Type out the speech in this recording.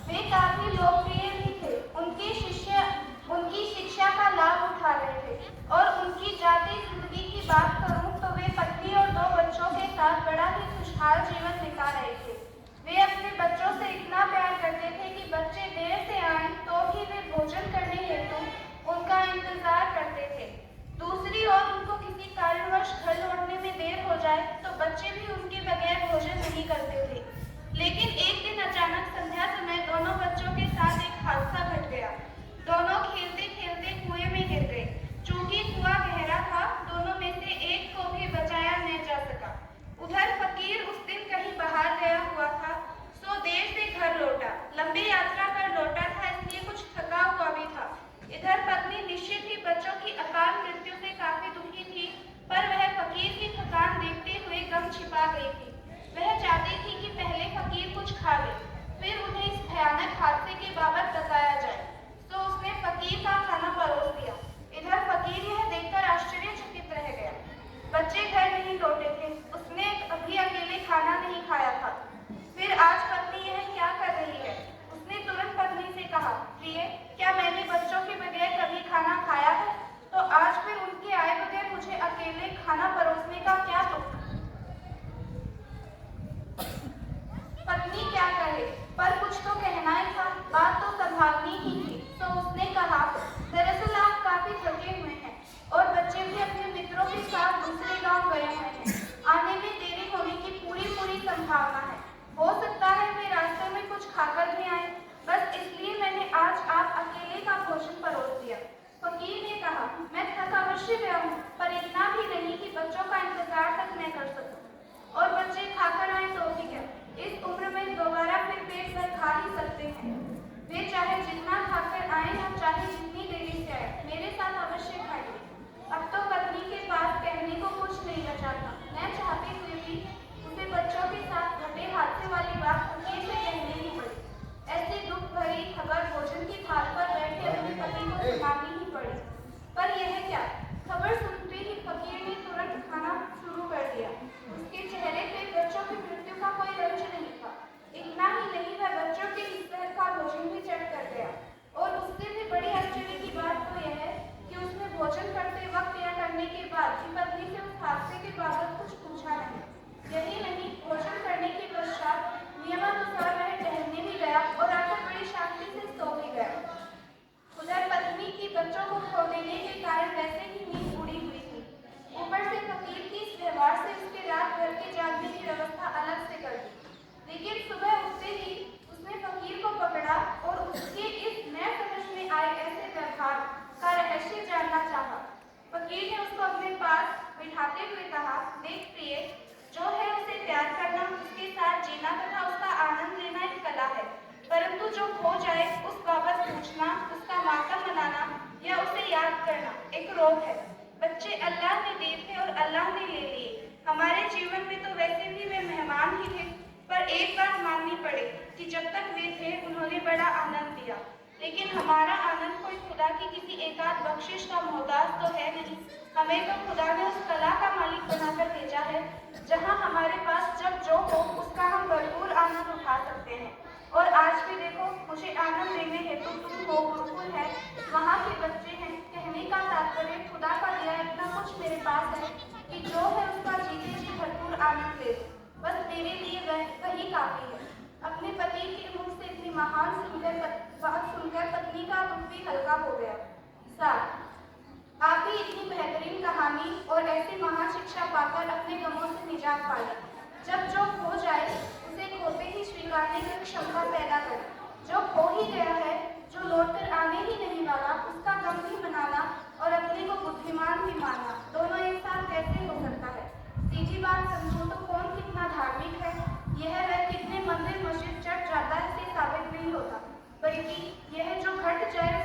वे काफी लोकप्रिय भी थे। उनकी शिक्षा का लाभ उठा रहे थे। और उनकी जाति जिंदगी की बात करूं तो वे पत्नी और 2 बच्चों के साथ बड़ा ही खुशहाल जीवन बिता रहे थे। वे अपने बच्चों से इतना प्यार करते थे कि बच्चे देर से आए तो भी वे भोजन करने हेतु उनका इंतजार करते थे। दूसरी ओर उनको किसी कारणवश घर लौटने में देर हो जाए तो बच्चे भी उनके बगैर भोजन नहीं करते थे। लेकिन एक दिन अचानक संध्या समय दोनों बच्चों के साथ एक हादसा घट गया। दोनों खेलते खेलते कुएं में गिर गए। चूंकि कुआं गहरा था, दोनों में से एक को भी बचाया न जा सका। उधर फकीर उस दिन कहीं बाहर गया हुआ था, सो देर से घर लौटा। लंबी यात्रा कर लौटा था, इसलिए कुछ थका हुआ भी था। इधर पत्नी निश्चित ही बच्चों की अकाल मृत्यु से काफी दुखी थी, पर वह फकीर की थकान देखते हुए गम छिपा गई थी। वह चाहती थी कि पहले फकीर कुछ खा ले, फिर उन्हें इस भयानक हादसे के बाबत बताया जाए। तो उसने फकीर का खाना परोस दिया। इधर फकीर यह देखकर आश्चर्यचकित रह गया। बच्चे घर नहीं लौटे थे, उसने अभी अकेले खाना नहीं खाया था। फिर आज पत्नी यह क्या कर रही है? उसने तुरंत पत्नी से कहा, प्रिय, क्या मैंने बच्चों के बगैर कभी खाना खाया है? तो आज फिर उनके आए बगैर मुझे अकेले खाना परोसने का क्या तुक? पत्नी क्या कहे, पर कुछ तो कहना ही था, बात तो संभालनी ही थी। तो उसने कहा, दरअसल आप काफी थके हुए हैं और बच्चे भी अपने मित्रों के साथ दूसरे गांव गए हुए हैं। आने में देरी होने की पूरी संभावना है। हो सकता है वे रास्ते में कुछ खाकर भी आए, बस इसलिए मैंने आज आप अकेले का भोजन परोस दिया। फकीर ने कहा, मैं थक अवश्य गया हूँ, पर इतना भी नहीं कि बच्चों का इंतजार तक न कर सकूं। और बच्चे खाकर आए तो भी क्या, इस उम्र में दोबारा फिर पेट भर खा ही सकते हैं। वे चाहे जितना खाकर आए या चाहे जितनी देरी से आए, मेरे साथ अवश्य खाएंगे। अब तो पत्नी के पास कहने को कुछ नहीं बचा था। मैं चाहते हुए भी उसे बच्चों के साथ घटे हादसे वाली बात फकीर से कहनी ही पड़ी। ऐसी दुख भरी खबर भोजन की थाल पर बैठे अपने पति को सुनानी ही पड़ी। पर यह क्या, खबर सुनते ही फकीर ने तुरंत खाना शुरू कर दिया। उसके चेहरे पे बच्चों की मृत्यु का कोई रंज नहीं था। इतना ही नहीं, वह बच्चों के इस तरह का भोजन भी चढ़ कर गया। और उससे भी बड़ी आश्चर्य की बात तो यह है कि उसने भोजन करते वक्त या करने के बाद भी पत्नी से उस हादसे के बाबत कुछ पूछा नहीं। यही नहीं, भोजन करने के पश्चात नियमानुसार वह टहलने भी गया और आकर बड़ी शांति से सो भी गया। उधर पत्नी की बच्चों को खो देने के कारण वैसे ही नींद उड़ी हुई थी। ऊपर से फकीर की इस व्यवहार से उसके रात भर के जागने की व्यवस्था अलग से कर दी। लेकिन सुबह उठते ही उसने फकीर को पकड़ा और उसके इस न समझ में आए ऐसे व्यवहार का रहस्य जानना चाहा। फकीर ने उसको अपने पास बिठाते हुए कहा, देख प्रिय, जो है उसे प्यार करना, उसके साथ जीना तथा उसका आनंद लेना एक कला है, परंतु जो खो जाए उस बाबत पूछना, उसका मातम मनाना या उसे याद करना एक रोग है। बच्चे अल्लाह ने दिए थे और अल्लाह ने ले लिए। हमारे जीवन में तो वैसे भी वे मेहमान ही थे, पर एक बात माननी पड़े कि जब तक वे थे उन्होंने बड़ा आनंद दिया। लेकिन हमारा आनंद कोई खुदा की किसी एकाध बख्शिश का मोहताज तो है नहीं। हमें तो खुदा ने उस कला का मालिक बनाकर भेजा है, जहाँ हमारे पास जब जो हो उसका हम भरपूर आनंद उठा सकते हैं। और आज भी देखो, मुझे आनंद देने हेतु तुम हो, गुरुकुल है, वहाँ के बच्चे हैं। कहने का तात्पर्य खुदा का दिया इतना कुछ मेरे पास है कि जो है उसका जीते जी भरपूर आनंद ले लो। बस मेरे लिए वही काफी है। अपने पति के मुंह से इतनी महान बात सुनकर पत्नी का दुख भी हल्का हो गया। साथ आप ही इतनी बेहतरीन कहानी और ऐसी महान शिक्षा पाकर अपने गमों से निजात पाई। जब जो खो जाए उसे खोते ही स्वीकारने की क्षमता पैदा करें। जो खो ही गया है, जो लौटकर आने ही नहीं वाला, उसका गम भी मनाना और अपने को बुद्धिमान भी मानना, दोनों एक साथ कैसे हो सकता है? सीधी बात समझो तो कौन कितना धार्मिक है, यह वह कितने मंदिर मस्जिद चढ़ जाता है, इससे साबित नहीं होता, बल्कि यह जो घट जाए